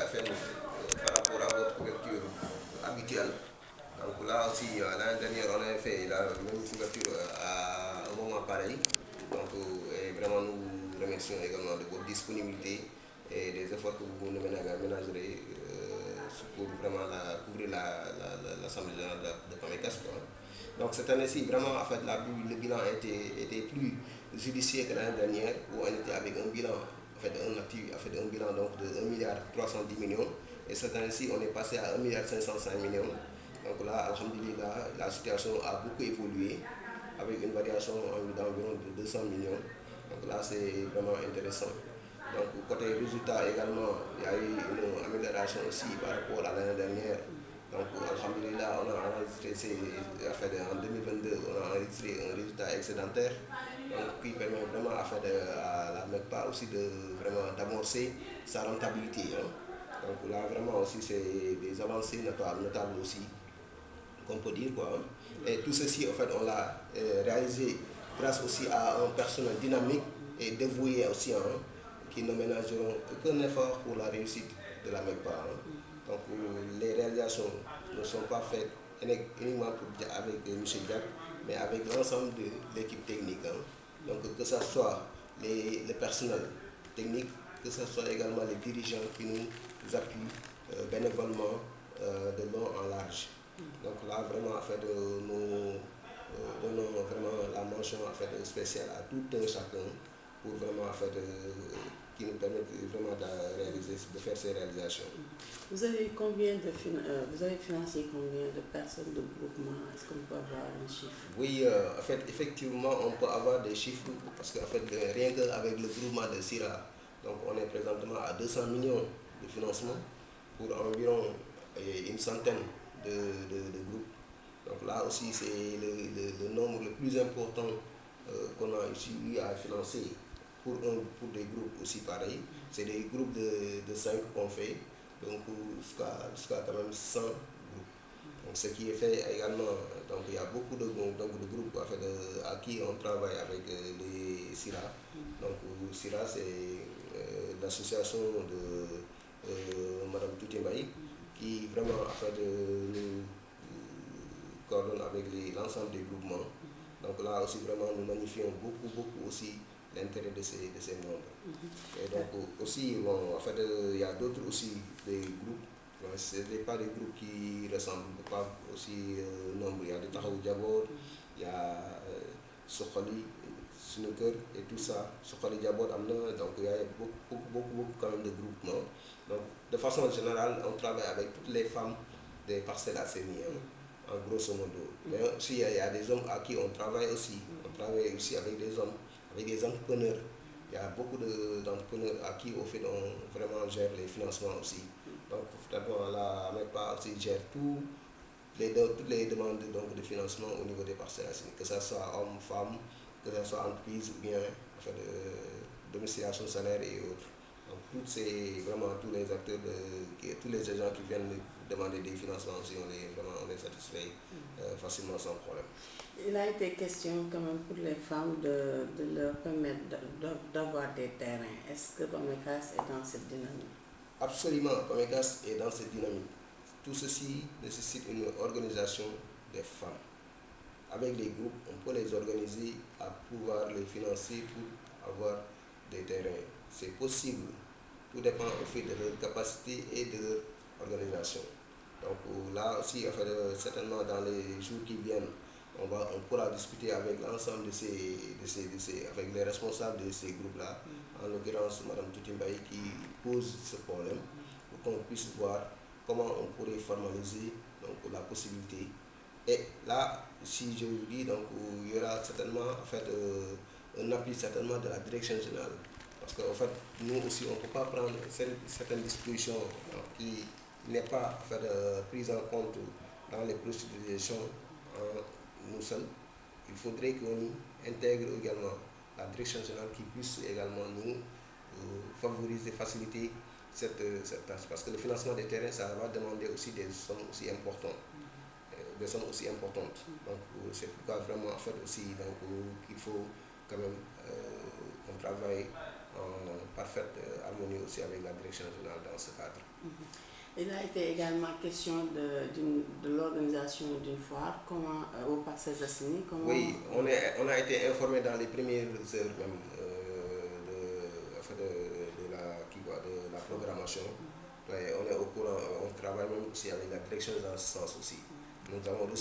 fait par rapport à votre couverture habituelle. Donc là aussi, l'année dernière, on avait fait la même couverture à un moment pareil. Donc, et vraiment, nous remercions également de votre disponibilité et des efforts que vous nous ménagerez pour vraiment couvrir l'Assemblée générale de PAMECAS. Donc cette année-ci, vraiment, en fait, le bilan était plus judicieux que l'année dernière, où on était avec un bilan, en fait, un bilan donc de 1,310 milliard. Et cette année-ci, on est passé à 1,505 milliard. Donc là, alhamdulillah, la situation a beaucoup évolué, avec une variation d'environ de 200 millions. Donc là, c'est vraiment intéressant. Donc côté résultat également, il y a eu une amélioration aussi par rapport à l'année dernière. Donc alhamdulillah, on a enregistré, en 2022, on a enregistré un résultat excédentaire, donc, qui permet vraiment à la MECPA aussi vraiment d'amorcer sa rentabilité. Hein. Donc là, vraiment aussi, c'est des avancées notables aussi, qu'on peut dire. Quoi. Et tout ceci, en fait, on l'a réalisé grâce aussi à un personnel dynamique et dévoué aussi, hein, qui ne ménageront aucun effort pour la réussite de la MECPA. Hein. Donc les réalisations ne sont pas faites uniquement avec M. Diak, mais avec l'ensemble de l'équipe technique. Hein. Donc que ce soit les personnels techniques, que ce soit également les dirigeants qui nous appuient bénévolement de long en large. Donc là, vraiment, en fait, nous donnons vraiment la mention en fait, spéciale à tout un chacun pour vraiment, en fait, qui nous permettent vraiment de faire ces réalisations. Vous avez financé combien de personnes de groupement? Est-ce qu'on peut avoir un chiffre? Oui, en fait, effectivement, on peut avoir des chiffres parce qu'en fait, rien qu'avec le groupement de Sira, donc on est présentement à 200 millions de financement pour environ une centaine de groupes. Donc là aussi, c'est le nombre le plus important qu'on a eu à financer pour des groupes aussi pareils. C'est des groupes de 5 qu'on fait, donc jusqu'à quand même 100 groupes. Donc ce qui est fait également, donc il y a beaucoup de groupes en fait, à qui on travaille avec les SIRA. Donc SIRA, c'est l'association de Mme Toutimbaï qui vraiment en fait, nous coordonne avec l'ensemble des groupements. Donc là aussi vraiment nous magnifions beaucoup aussi l'intérêt de ces membres. Et donc aussi, bon, en fait, il y a d'autres aussi des groupes. Ce n'est pas des groupes qui ressemblent pas aussi nombreux. Il y a des Tahaou Diabor, il y a Sokhali, Snooker et tout ça. Sokhali Diabor, donc il y a beaucoup quand même de groupements. Donc de façon générale, on travaille avec toutes les femmes des parcelles assainies, en grosso modo. Mais aussi, il y a des hommes à qui on travaille aussi. On travaille aussi avec des hommes, avec des entrepreneurs. Il y a beaucoup d'entrepreneurs à qui on vraiment gère les financements aussi. Donc, d'abord, la MECPA aussi gère toutes les demandes de financement au niveau des parcelles assainies, que ce soit hommes, femmes, que ce soit entreprises ou bien en fait, domiciliation salaire et autres. Donc, vraiment tous les acteurs, tous les agents qui viennent demander des financements aussi, on les satisfait facilement sans problème. Il a été question quand même pour les femmes de leur permettre d'avoir des terrains. Est-ce que PAMECAS est dans cette dynamique? Absolument, PAMECAS est dans cette dynamique. Tout ceci nécessite une organisation des femmes. Avec les groupes, on peut les organiser à pouvoir les financer pour avoir des terrains. C'est possible. Tout dépend au fait de leur capacité et de leur organisation. Donc là aussi, en fait, certainement dans les jours qui viennent, on pourra discuter avec l'ensemble avec les responsables de ces groupes-là, en l'occurrence Mme Toutimbaï qui pose ce problème, pour qu'on puisse voir comment on pourrait formaliser donc, la possibilité. Et là, si je vous dis, donc, il y aura certainement en fait, un appui certainement de la direction générale. Parce qu'en fait, nous aussi, on ne peut pas prendre certaines dispositions qui n'est pas en fait, prise en compte dans les procédures de gestion nous seuls. Il faudrait qu'on intègre également la direction générale qui puisse également nous favoriser, faciliter cette tâche. Parce que le financement des terrains, ça va demander aussi des sommes aussi importantes. Donc c'est pourquoi vraiment en fait aussi donc, il faut quand même qu'on travaille en parfaite harmonie aussi avec la direction générale dans ce cadre. Il a été également question de l'organisation d'une foire, comment, au Parcelles Assainies. Oui, on a été informé dans les premières heures même de la programmation. Et on est au courant, on travaille même aussi avec la direction dans ce sens aussi. Nous avons reçu